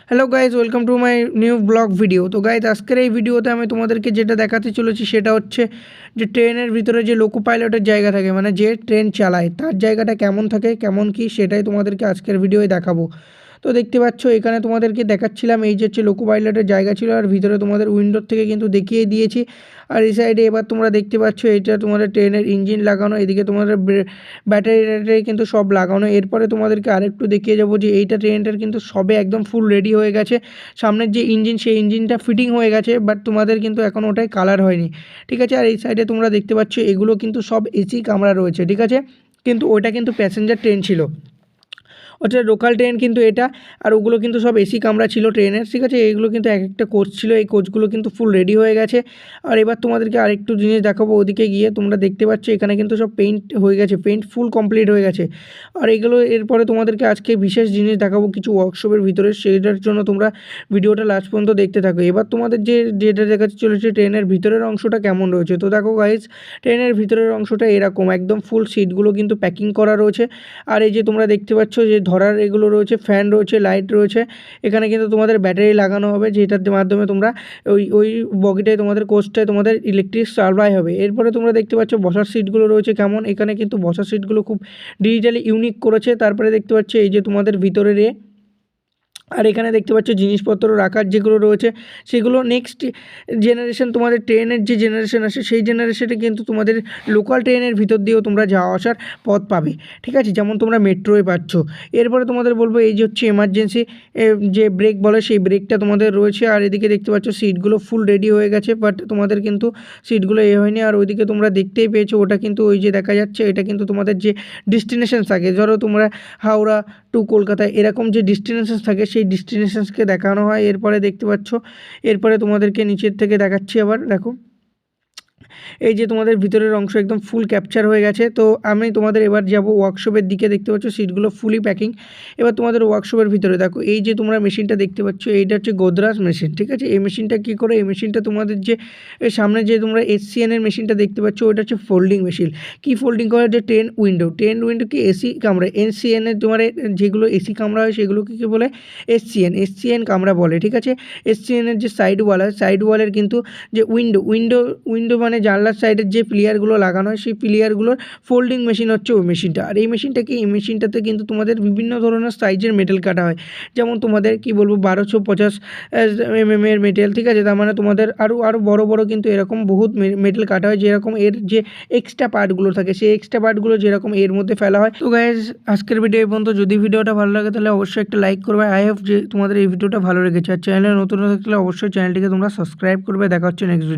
Hello guys, welcome to my new blog video. তো guys, আজকের এই ভিডিওতে আমি তোমাদেরকে যেটা দেখাতে চলেছি সেটা হচ্ছে যে ট্রেনের ভিতরে যে লোকো পাইলটের জায়গা থাকে, মানে যে ট্রেন চালায় তার জায়গাটা কেমন থাকে, কেমন কি, সেটাই তোমাদেরকে আজকের ভিডিওয়ে দেখাবো। তো দেখতে পাচ্ছ এখানে তোমাদেরকে দেখাচ্ছিলাম এই যে হচ্ছে লোকো পাইলটের জায়গা ছিল, আর ভিতরে তোমাদের উইন্ডোর থেকে কিন্তু দেখিয়ে দিয়েছি। আর এই সাইডে এবার তোমরা দেখতে পাচ্ছ এটা তোমাদের ট্রেনের ইঞ্জিন লাগানো, এদিকে তোমাদের ব্যাটারি ট্যাটারি কিন্তু সব লাগানো। এরপরে তোমাদেরকে আরেকটু দেখিয়ে যাবো যে এইটা ট্রেনটার কিন্তু সবে একদম ফুল রেডি হয়ে গেছে। সামনের যে ইঞ্জিন সেই ইঞ্জিনটা ফিটিং হয়ে গেছে, বাট তোমাদের কিন্তু এখন ওটাই কালার হয়নি, ঠিক আছে। আর এই সাইডে তোমরা দেখতে পাচ্ছ এগুলো কিন্তু সব এসি কামরা রয়েছে, ঠিক আছে। কিন্তু ওটা কিন্তু প্যাসেঞ্জার ট্রেন ছিল, ওটা লোকাল ট্রেন কিন্তু এটা। আর ওগুলো কিন্তু সব এসি কামরা ছিল ট্রেনের, ঠিক আছে। এইগুলো কিন্তু এক একটা কোচ ছিল, এই কোচগুলো কিন্তু ফুল রেডি হয়ে গেছে। আর এবার তোমাদেরকে আরেকটু জিনিস দেখাবো, ওদিকে গিয়ে তোমরা দেখতে পাচ্ছ এখানে কিন্তু সব পেইন্ট হয়ে গেছে, পেইন্ট ফুল কমপ্লিট হয়ে গেছে। আর এগুলো এরপরে তোমাদেরকে আজকে বিশেষ জিনিস দেখাবো কিছু ওয়ার্কশপের ভিতরে, সেটার জন্য তোমরা ভিডিওটা লাস্ট পর্যন্ত দেখতে থাকো। এবার তোমাদের যেটা দেখাতে চলেছে ট্রেনের ভিতরের অংশটা কেমন রয়েছে। তো দেখো গাইজ, ট্রেনের ভিতরের অংশটা এরকম একদম ফুল সিটগুলো কিন্তু প্যাকিং করা রয়েছে। আর এই যে তোমরা দেখতে পাচ্ছ যে ধরার এগুলো রয়েছে, ফ্যান রয়েছে, লাইট রয়েছে। এখানে কিন্তু তোমাদের ব্যাটারি লাগানো হবে, যেটার মাধ্যমে তোমরা ওই বগিটায় তোমাদের কোচটায় তোমাদের ইলেকট্রিক সাপ্লাই হবে। এরপরে তোমরা দেখতে পাচ্ছ বসার সিটগুলো রয়েছে কেমন, এখানে কিন্তু বসার সিটগুলো খুব ডিজিটালি ইউনিক করেছে। তারপরে দেখতে পাচ্ছ এই যে তোমাদের ভিতরের আর এখানে দেখতে পাচ্ছ জিনিসপত্র রাখার যেগুলো রয়েছে সেগুলো নেক্সট জেনারেশন, তোমাদের ট্রেনের যে জেনারেশন আসে সেই জেনারেশনে কিন্তু তোমাদের লোকাল ট্রেনের ভিতর দিয়েও তোমরা যাওয়া আসার পথ পাবে, ঠিক আছে, যেমন তোমরা মেট্রোয় পাচ্ছ। এরপরে তোমাদের বলবো এই যে হচ্ছে এমার্জেন্সি যে ব্রেক বলে সেই ব্রেকটা তোমাদের রয়েছে। আর এদিকে দেখতে পাচ্ছ সিটগুলো ফুল রেডি হয়ে গেছে, বাট তোমাদের কিন্তু সিটগুলো হয়নি। আর ওইদিকে তোমরা দেখতেই পেয়েছো ওটা কিন্তু ওই যে দেখা যাচ্ছে এটা কিন্তু তোমাদের যে ডেস্টিনেশন থাকে, ধরো তোমরা হাওড়া টু কলকাতা এরকম যে ডেস্টিনেশন থাকে সেই ডেস্টিনেশনসকে দেখানো হয়। এরপরে দেখতে পাচ্ছ, এরপরে তোমাদেরকে নিচের থেকে দেখাচ্ছি। আবার দেখো এই যে তোমাদের ভিতরের অংশ একদম ফুল ক্যাপচার হয়ে গেছে। তো আমি তোমাদের এবার যাব ওয়ার্কশপের দিকে। দেখতে পাচ্ছ সিটগুলো ফুলি প্যাকিং। এবার তোমাদের ওয়ার্কশপের ভিতরে দেখো এই যে তোমরা মেশিনটা দেখতে পাচ্ছ এইটা হচ্ছে গোদরাজ মেশিন, ঠিক আছে। এই মেশিনটা কী করে, এই মেশিনটা তোমাদের যে সামনে যে তোমরা এসসিএনের মেশিনটা দেখতে পাচ্ছ ওইটা হচ্ছে ফোল্ডিং মেশিন। কি ফোল্ডিং করে, যে ট্রেন উইন্ডো কি এসি কামরা, এনসিএনের তোমার যেগুলো এসি কামরা হয় সেগুলোকে কী বলে, এসসিএন কামরা বলে, ঠিক আছে। এসসিএনের যে সাইড ওয়াল হয়, সাইড ওয়ালের কিন্তু যে উইন্ডো মানে জানলার সাইডের যে প্লেয়ারগুলো লাগানো হয় সেই প্লেয়ারগুলোর ফোল্ডিং মেশিন হচ্ছে ওই মেশিনটা। আর এই মেশিনটাতে কিন্তু তোমাদের বিভিন্ন ধরনের সাইজের মেটেল কাটা হয়, যেমন তোমাদের কি বলবো 1250 এর মেটেল, ঠিক আছে। তার মানে তোমাদের আরও বড় কিন্তু এরকম বহুত মেটেল কাটা হয়, যেরকম এর যে এক্সট্রা পার্টগুলো থাকে সেই এক্সট্রা পার্টগুলো যেরকম এর মধ্যে ফেলা হয়। তো গাইজ, আজকের ভিডিও এই পর্যন্ত। যদি ভিডিওটা ভালো লাগে তাহলে অবশ্যই একটা লাইক করবে। আই হোপ যে তোমাদের এই ভিডিওটা ভালো লেগেছে। আর চ্যানেলে নতুন থাকলে অবশ্যই চ্যানেলটিকে তোমরা সাবস্ক্রাইব করবে। দেখা হচ্ছে নেক্সট ভিডিও।